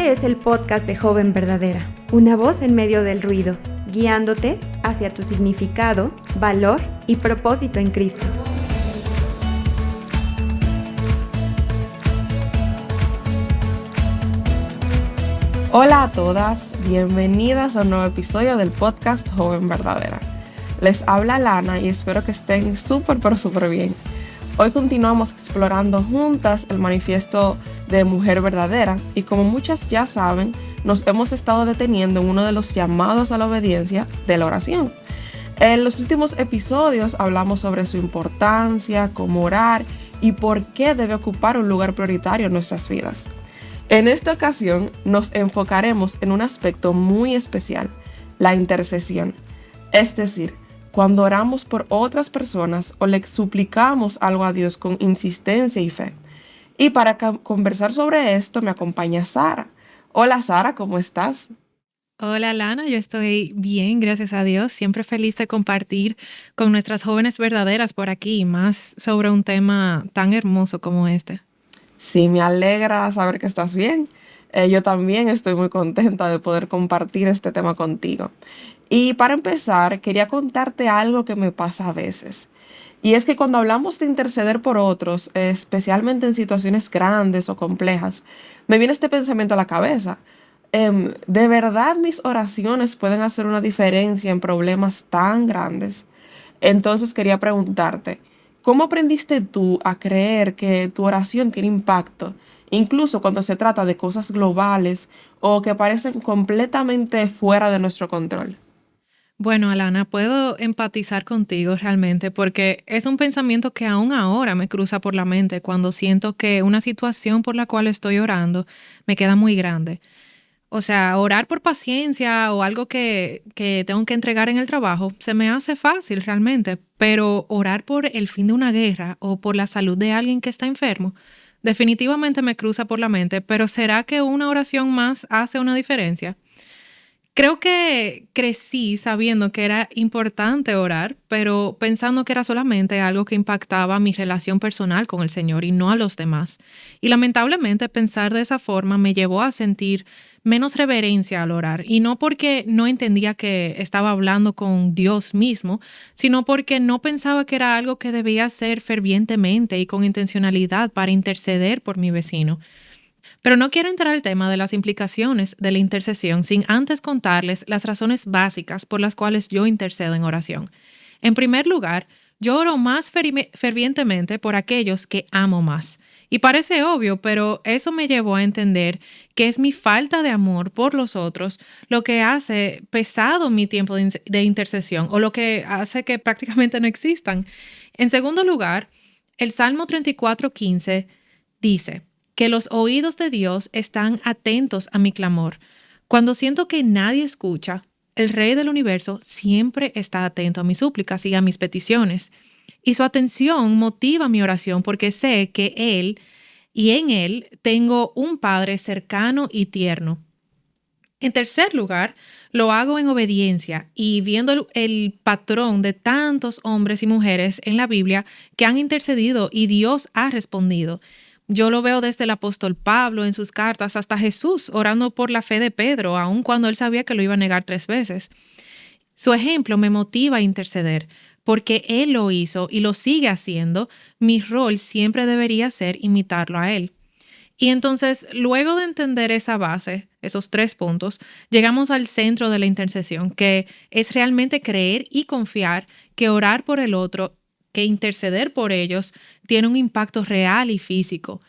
Este es el podcast de Joven Verdadera, una voz en medio del ruido, guiándote hacia tu significado, valor y propósito en Cristo. Hola a todas, bienvenidas a un nuevo episodio del podcast Joven Verdadera. Les habla Lana y espero que estén súper bien. Hoy continuamos explorando juntas el manifiesto de Mujer Verdadera y como muchas ya saben, nos hemos estado deteniendo en uno de los llamados a la obediencia de la oración. En los últimos episodios hablamos sobre su importancia, cómo orar y por qué debe ocupar un lugar prioritario en nuestras vidas. En esta ocasión nos enfocaremos en un aspecto muy especial, la intercesión, es decir, cuando oramos por otras personas o le suplicamos algo a Dios con insistencia y fe. Y para conversar sobre esto me acompaña Sara. Hola Sara, ¿cómo estás? Hola Lana, yo estoy bien, gracias a Dios. Siempre feliz de compartir con nuestras jóvenes verdaderas por aquí, más sobre un tema tan hermoso como este. Sí, me alegra saber que estás bien. Yo también estoy muy contenta de poder compartir este tema contigo. Y para empezar, quería contarte algo que me pasa a veces. Y es que cuando hablamos de interceder por otros, especialmente en situaciones grandes o complejas, me viene este pensamiento a la cabeza. ¿De verdad mis oraciones pueden hacer una diferencia en problemas tan grandes? Entonces quería preguntarte, ¿cómo aprendiste tú a creer que tu oración tiene impacto, incluso cuando se trata de cosas globales o que parecen completamente fuera de nuestro control? Bueno, Alana, puedo empatizar contigo realmente porque es un pensamiento que aún ahora me cruza por la mente cuando siento que una situación por la cual estoy orando me queda muy grande. O sea, orar por paciencia o algo que tengo que entregar en el trabajo se me hace fácil realmente, pero orar por el fin de una guerra o por la salud de alguien que está enfermo definitivamente me cruza por la mente, pero ¿será que una oración más hace una diferencia? Creo que crecí sabiendo que era importante orar, pero pensando que era solamente algo que impactaba mi relación personal con el Señor y no a los demás. Y lamentablemente pensar de esa forma me llevó a sentir menos reverencia al orar, y no porque no entendía que estaba hablando con Dios mismo, sino porque no pensaba que era algo que debía hacer fervientemente y con intencionalidad para interceder por mi vecino. Pero no quiero entrar al tema de las implicaciones de la intercesión sin antes contarles las razones básicas por las cuales yo intercedo en oración. En primer lugar, yo oro más fervientemente por aquellos que amo más. Y parece obvio, pero eso me llevó a entender que es mi falta de amor por los otros lo que hace pesado mi tiempo de intercesión o lo que hace que prácticamente no existan. En segundo lugar, el Salmo 34:15 dice que los oídos de Dios están atentos a mi clamor. Cuando siento que nadie escucha, el Rey del universo siempre está atento a mis súplicas y a mis peticiones. Y su atención motiva mi oración porque sé que Él y en Él tengo un Padre cercano y tierno. En tercer lugar, lo hago en obediencia y viendo el patrón de tantos hombres y mujeres en la Biblia que han intercedido y Dios ha respondido. Yo lo veo desde el apóstol Pablo en sus cartas hasta Jesús orando por la fe de Pedro, aun cuando él sabía que lo iba a negar 3 veces. Su ejemplo me motiva a interceder. Porque él lo hizo y lo sigue haciendo, mi rol siempre debería ser imitarlo a él. Y entonces, luego de entender esa base, esos 3 puntos, llegamos al centro de la intercesión, que es realmente creer y confiar que orar por el otro, que interceder por ellos, tiene un impacto real y físico.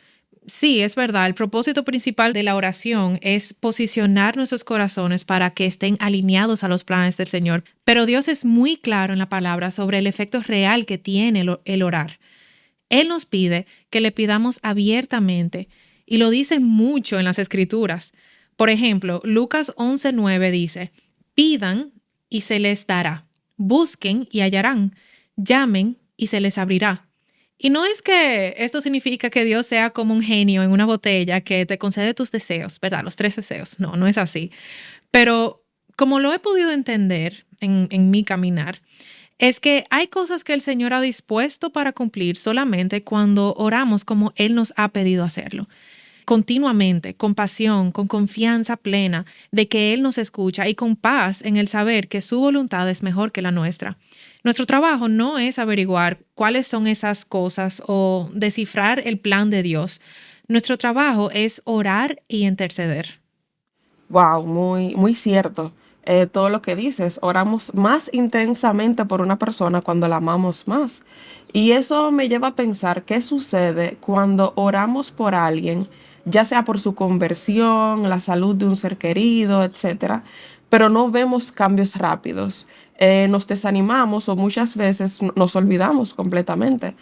Sí, es verdad, el propósito principal de la oración es posicionar nuestros corazones para que estén alineados a los planes del Señor, pero Dios es muy claro en la palabra sobre el efecto real que tiene el orar. Él nos pide que le pidamos abiertamente y lo dice mucho en las Escrituras. Por ejemplo, Lucas 11:9 dice, pidan y se les dará, busquen y hallarán, llamen y se les abrirá. Y no es que esto significa que Dios sea como un genio en una botella que te concede tus deseos, ¿verdad? Los 3 deseos. No, no es así. Pero como lo he podido entender en mi caminar, es que hay cosas que el Señor ha dispuesto para cumplir solamente cuando oramos como Él nos ha pedido hacerlo. continuamente, con pasión, con confianza plena de que Él nos escucha y con paz en el saber que su voluntad es mejor que la nuestra. Nuestro trabajo no es averiguar cuáles son esas cosas o descifrar el plan de Dios. Nuestro trabajo es orar y interceder. Wow, muy, muy cierto. Todo lo que dices, oramos más intensamente por una persona cuando la amamos más. Y eso me lleva a pensar qué sucede cuando oramos por alguien, ya sea por su conversión, la salud de un ser querido, etcétera, pero no vemos cambios rápidos. Nos desanimamos o muchas veces nos olvidamos completamente.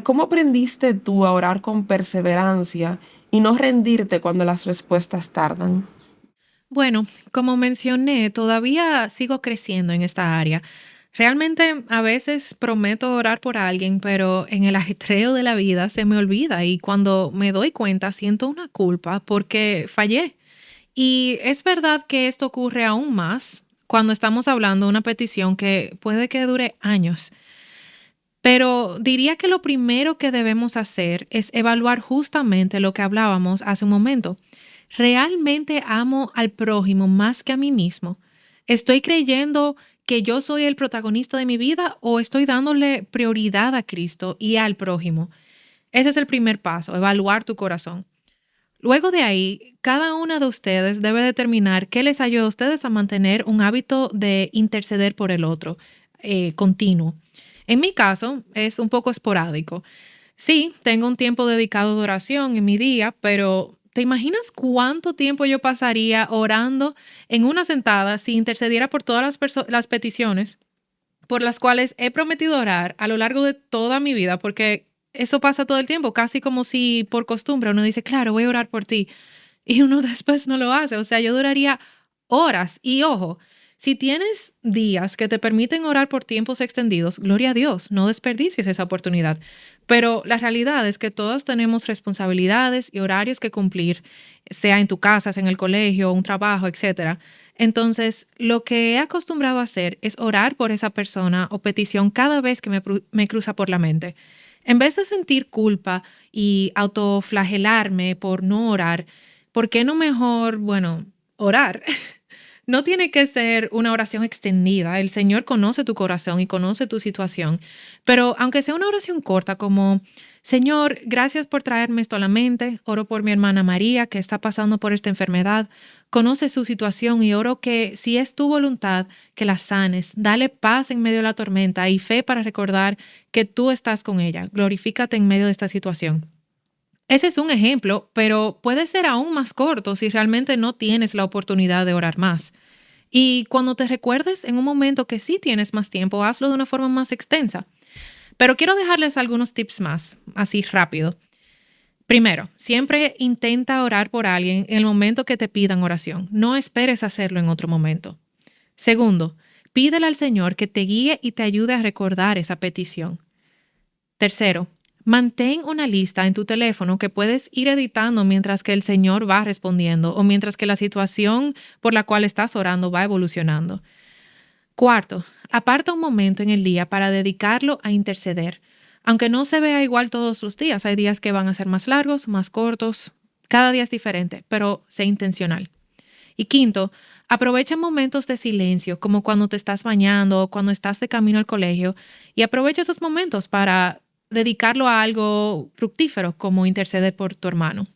¿Cómo aprendiste tú a orar con perseverancia y no rendirte cuando las respuestas tardan? Bueno, como mencioné, todavía sigo creciendo en esta área. Realmente a veces prometo orar por alguien, pero en el ajetreo de la vida se me olvida y cuando me doy cuenta siento una culpa porque fallé. Y es verdad que esto ocurre aún más cuando estamos hablando de una petición que puede que dure años. Pero diría que lo primero que debemos hacer es evaluar justamente lo que hablábamos hace un momento. ¿Realmente amo al prójimo más que a mí mismo? ¿Estoy creyendo que yo soy el protagonista de mi vida o estoy dándole prioridad a Cristo y al prójimo? Ese es el primer paso, evaluar tu corazón. Luego de ahí, cada una de ustedes debe determinar qué les ayuda a ustedes a mantener un hábito de interceder por el otro, continuo. En mi caso, es un poco esporádico. Sí, tengo un tiempo dedicado de oración en mi día, pero ¿te imaginas cuánto tiempo yo pasaría orando en una sentada si intercediera por todas las peticiones por las cuales he prometido orar a lo largo de toda mi vida? Porque eso pasa todo el tiempo, casi como si por costumbre uno dice, claro, voy a orar por ti, y uno después no lo hace. O sea, yo duraría horas. Y ojo, si tienes días que te permiten orar por tiempos extendidos, gloria a Dios, no desperdicies esa oportunidad. Pero la realidad es que todos tenemos responsabilidades y horarios que cumplir, sea en tu casa, sea en el colegio, un trabajo, etcétera. Entonces, lo que he acostumbrado a hacer es orar por esa persona o petición cada vez que me cruza por la mente. En vez de sentir culpa y autoflagelarme por no orar, ¿por qué no mejor, bueno, orar? No tiene que ser una oración extendida. El Señor conoce tu corazón y conoce tu situación. Pero aunque sea una oración corta como, Señor, gracias por traerme esto a la mente. Oro por mi hermana María que está pasando por esta enfermedad. Conoce su situación y oro que si es tu voluntad, que la sanes. Dale paz en medio de la tormenta y fe para recordar que tú estás con ella. Glorifícate en medio de esta situación. Ese es un ejemplo, pero puede ser aún más corto si realmente no tienes la oportunidad de orar más. Y cuando te recuerdes en un momento que sí tienes más tiempo, hazlo de una forma más extensa. Pero quiero dejarles algunos tips más, así rápido. Primero, siempre intenta orar por alguien en el momento que te pidan oración. No esperes hacerlo en otro momento. Segundo, pídele al Señor que te guíe y te ayude a recordar esa petición. Tercero, mantén una lista en tu teléfono que puedes ir editando mientras que el Señor va respondiendo o mientras que la situación por la cual estás orando va evolucionando. Cuarto, aparta un momento en el día para dedicarlo a interceder. Aunque no se vea igual todos los días, hay días que van a ser más largos, más cortos, cada día es diferente, pero sé intencional. Y quinto, aprovecha momentos de silencio, como cuando te estás bañando o cuando estás de camino al colegio, y aprovecha esos momentos para dedicarlo a algo fructífero, como interceder por tu hermano.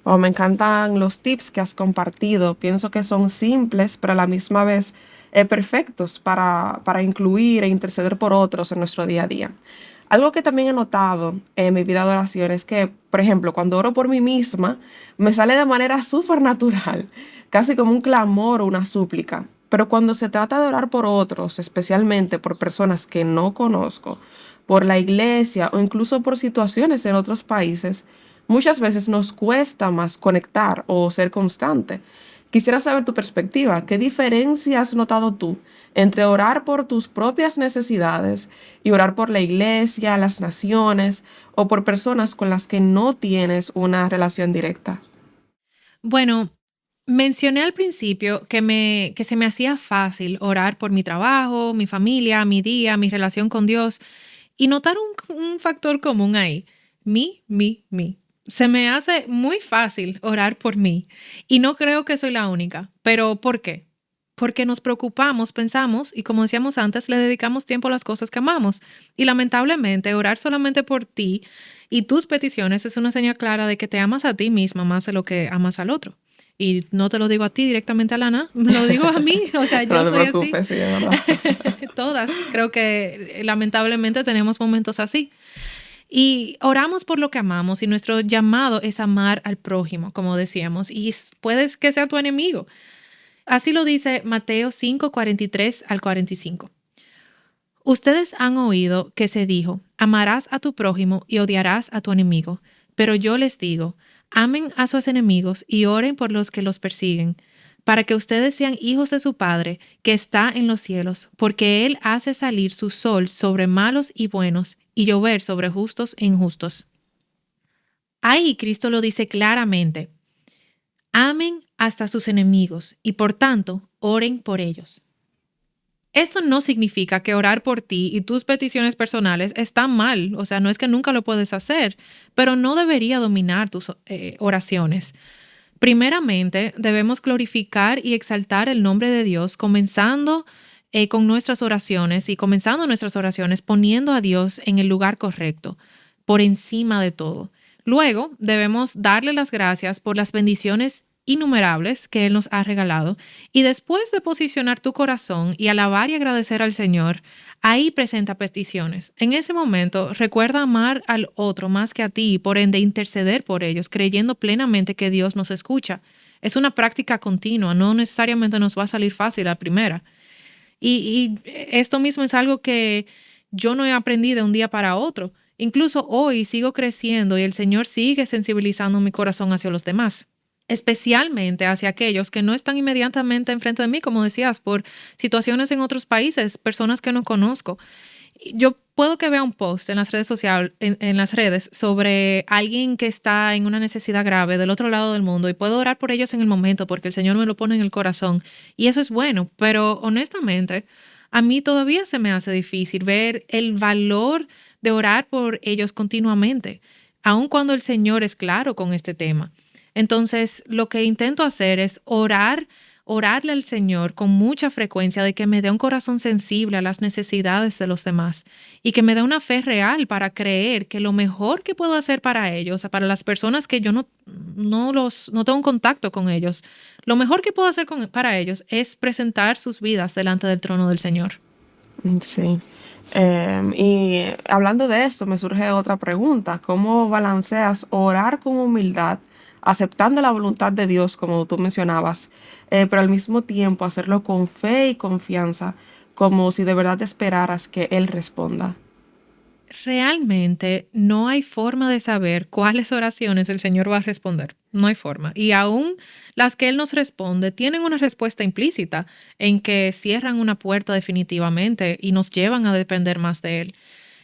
Oh, me encantan los tips que has compartido. Pienso que son simples, pero a la misma vez perfectos para incluir e interceder por otros en nuestro día a día. Algo que también he notado en mi vida de oración es que, por ejemplo, cuando oro por mí misma, me sale de manera súper natural, casi como un clamor o una súplica. Pero cuando se trata de orar por otros, especialmente por personas que no conozco, por la iglesia o incluso por situaciones en otros países, muchas veces nos cuesta más conectar o ser constante. Quisiera saber tu perspectiva. ¿Qué diferencia has notado tú entre orar por tus propias necesidades y orar por la iglesia, las naciones o por personas con las que no tienes una relación directa? Bueno, mencioné al principio que se me hacía fácil orar por mi trabajo, mi familia, mi día, mi relación con Dios y notar un factor común ahí. Mi. Se me hace muy fácil orar por mí y no creo que soy la única. ¿Pero por qué? Porque nos preocupamos, pensamos y como decíamos antes, le dedicamos tiempo a las cosas que amamos. Y lamentablemente, orar solamente por ti y tus peticiones es una señal clara de que te amas a ti misma más de lo que amas al otro. Y no te lo digo a ti directamente, Alana, me lo digo a mí. O sea, yo No te soy preocupes, así. sí, es verdad. Todas. Creo que lamentablemente tenemos momentos así. Y oramos por lo que amamos y nuestro llamado es amar al prójimo, como decíamos, y puedes que sea tu enemigo. Así lo dice Mateo 5, 43 al 45. Ustedes han oído que se dijo, amarás a tu prójimo y odiarás a tu enemigo. Pero yo les digo, amen a sus enemigos y oren por los que los persiguen, para que ustedes sean hijos de su Padre que está en los cielos, porque Él hace salir su sol sobre malos y buenos y llover sobre justos e injustos. Ahí Cristo lo dice claramente. Amen hasta sus enemigos y por tanto oren por ellos. Esto no significa que orar por ti y tus peticiones personales está mal, o sea, no es que nunca lo puedes hacer, pero no debería dominar tus oraciones. Primeramente, debemos glorificar y exaltar el nombre de Dios, comenzando con nuestras oraciones y comenzando nuestras oraciones poniendo a Dios en el lugar correcto, por encima de todo. Luego, debemos darle las gracias por las bendiciones innumerables que Él nos ha regalado y después de posicionar tu corazón y alabar y agradecer al Señor, ahí presenta peticiones. En ese momento, recuerda amar al otro más que a ti y por ende interceder por ellos, creyendo plenamente que Dios nos escucha. Es una práctica continua, no necesariamente nos va a salir fácil a la primera. Y esto mismo es algo que yo no he aprendido de un día para otro. Incluso hoy sigo creciendo y el Señor sigue sensibilizando mi corazón hacia los demás, especialmente hacia aquellos que no están inmediatamente enfrente de mí, como decías, por situaciones en otros países, personas que no conozco. Yo puedo que vea un post en las redes sociales, en las redes sobre alguien que está en una necesidad grave del otro lado del mundo y puedo orar por ellos en el momento porque el Señor me lo pone en el corazón y eso es bueno, pero honestamente a mí todavía se me hace difícil ver el valor de orar por ellos continuamente, aun cuando el Señor es claro con este tema. Entonces, lo que intento hacer es orarle al Señor con mucha frecuencia de que me dé un corazón sensible a las necesidades de los demás y que me dé una fe real para creer que lo mejor que puedo hacer para ellos, o sea, para las personas que yo no tengo un contacto con ellos, lo mejor que puedo hacer para ellos es presentar sus vidas delante del trono del Señor. Sí. Y hablando de esto, me surge otra pregunta. ¿Cómo balanceas orar con humildad, aceptando la voluntad de Dios, como tú mencionabas, pero al mismo tiempo hacerlo con fe y confianza, como si de verdad esperaras que Él responda? Realmente no hay forma de saber cuáles oraciones el Señor va a responder. No hay forma. Y aún las que Él nos responde tienen una respuesta implícita en que cierran una puerta definitivamente y nos llevan a depender más de Él.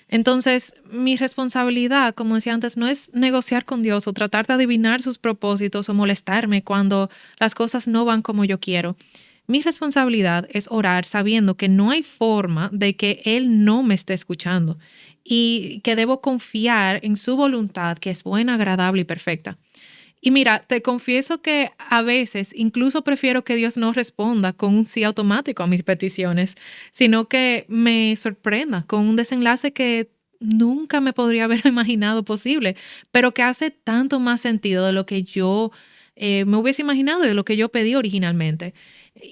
Entonces, mi responsabilidad, como decía antes, no es negociar con Dios o tratar de adivinar sus propósitos o molestarme cuando las cosas no van como yo quiero. Mi responsabilidad es orar sabiendo que no hay forma de que Él no me esté escuchando y que debo confiar en su voluntad, que es buena, agradable y perfecta. Y mira, te confieso que a veces incluso prefiero que Dios no responda con un sí automático a mis peticiones, sino que me sorprenda con un desenlace que nunca me podría haber imaginado posible, pero que hace tanto más sentido de lo que yo me hubiese imaginado y de lo que yo pedí originalmente.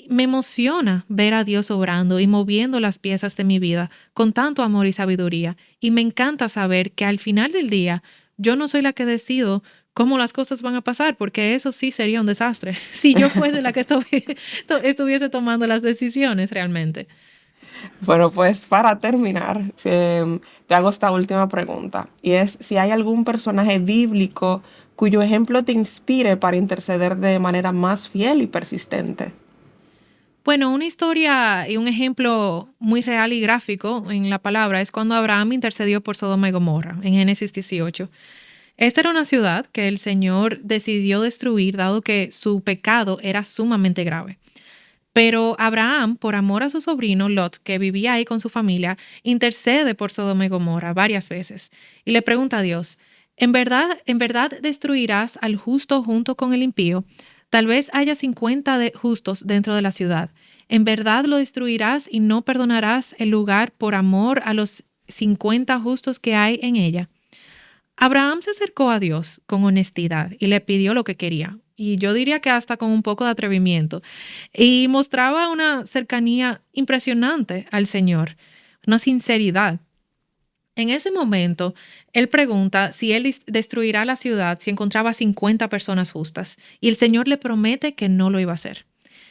Me emociona ver a Dios obrando y moviendo las piezas de mi vida con tanto amor y sabiduría. Y me encanta saber que al final del día yo no soy la que decido cómo las cosas van a pasar, porque eso sí sería un desastre si yo fuese la que estuviese tomando las decisiones realmente. Bueno, pues para terminar, te hago esta última pregunta, y es si hay algún personaje bíblico cuyo ejemplo te inspire para interceder de manera más fiel y persistente. Bueno, una historia y un ejemplo muy real y gráfico en la palabra es cuando Abraham intercedió por Sodoma y Gomorra en Génesis 18. Esta era una ciudad que el Señor decidió destruir dado que su pecado era sumamente grave. Pero Abraham, por amor a su sobrino Lot, que vivía ahí con su familia, intercede por Sodoma y Gomorra varias veces y le pregunta a Dios, ¿En verdad destruirás al justo junto con el impío? Tal vez haya 50 justos dentro de la ciudad. ¿En verdad lo destruirás y no perdonarás el lugar por amor a los 50 justos que hay en ella? Abraham se acercó a Dios con honestidad y le pidió lo que quería. Y yo diría que hasta con un poco de atrevimiento. Y mostraba una cercanía impresionante al Señor, una sinceridad. En ese momento, él pregunta si él destruirá la ciudad si encontraba 50 personas justas. Y el Señor le promete que no lo iba a hacer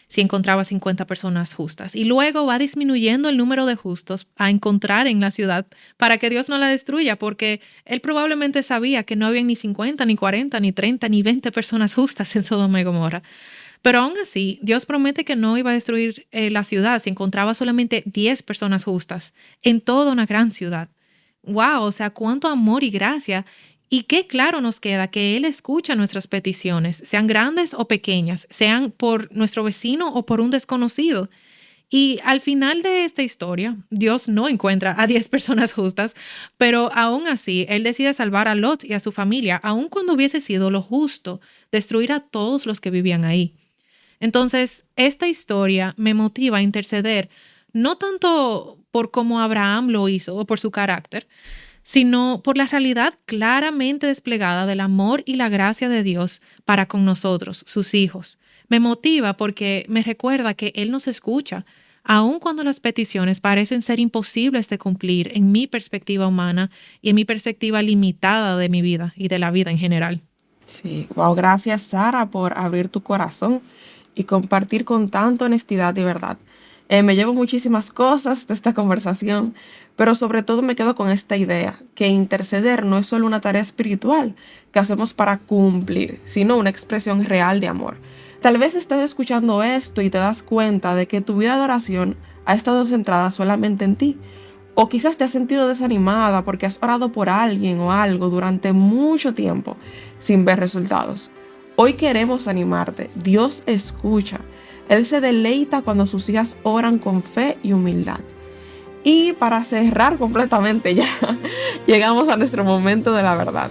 si encontraba 50 personas justas. Y luego va disminuyendo el número de justos a encontrar en la ciudad para que Dios no la destruya, porque él probablemente sabía que no había ni 50, ni 40, ni 30, ni 20 personas justas en Sodoma y Gomorra. Pero aún así, Dios promete que no iba a destruir la ciudad si encontraba solamente 10 personas justas en toda una gran ciudad. ¡Wow! O sea, cuánto amor y gracia. Y qué claro nos queda que Él escucha nuestras peticiones, sean grandes o pequeñas, sean por nuestro vecino o por un desconocido. Y al final de esta historia, Dios no encuentra a 10 personas justas, pero aún así, Él decide salvar a Lot y a su familia, aun cuando hubiese sido lo justo destruir a todos los que vivían ahí. Entonces, esta historia me motiva a interceder, no tanto por cómo Abraham lo hizo o por su carácter, sino por la realidad claramente desplegada del amor y la gracia de Dios para con nosotros, sus hijos. Me motiva porque me recuerda que Él nos escucha, aun cuando las peticiones parecen ser imposibles de cumplir en mi perspectiva humana y en mi perspectiva limitada de mi vida y de la vida en general. Sí, wow, gracias Sara por abrir tu corazón y compartir con tanta honestidad y verdad. Me llevo muchísimas cosas de esta conversación, pero sobre todo me quedo con esta idea, que interceder no es solo una tarea espiritual que hacemos para cumplir, sino una expresión real de amor. Tal vez estés escuchando esto y te das cuenta de que tu vida de oración ha estado centrada solamente en ti, o quizás te has sentido desanimada porque has orado por alguien o algo durante mucho tiempo sin ver resultados. Hoy queremos animarte. Dios escucha. Él se deleita cuando sus hijas oran con fe y humildad. Y para cerrar completamente ya, llegamos a nuestro momento de la verdad.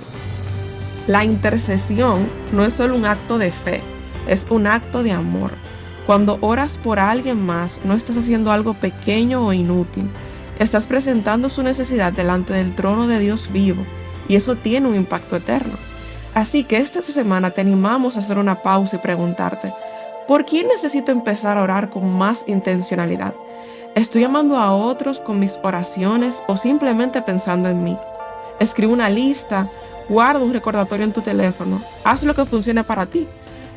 La intercesión no es solo un acto de fe, es un acto de amor. Cuando oras por alguien más, no estás haciendo algo pequeño o inútil. Estás presentando su necesidad delante del trono de Dios vivo, y eso tiene un impacto eterno. Así que esta semana te animamos a hacer una pausa y preguntarte, ¿por quién necesito empezar a orar con más intencionalidad? ¿Estoy amando a otros con mis oraciones o simplemente pensando en mí? Escribe una lista, guarda un recordatorio en tu teléfono, haz lo que funcione para ti,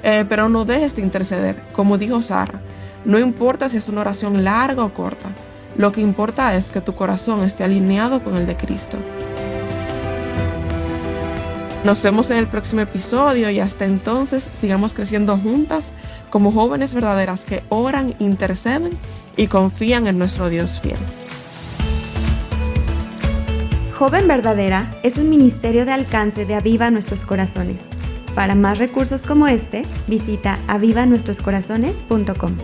pero no dejes de interceder. Como dijo Sara, no importa si es una oración larga o corta, lo que importa es que tu corazón esté alineado con el de Cristo. Nos vemos en el próximo episodio y hasta entonces sigamos creciendo juntas como jóvenes verdaderas que oran, interceden y confían en nuestro Dios fiel. Joven Verdadera es un ministerio de alcance de Aviva Nuestros Corazones. Para más recursos como este, visita avivanuestroscorazones.com.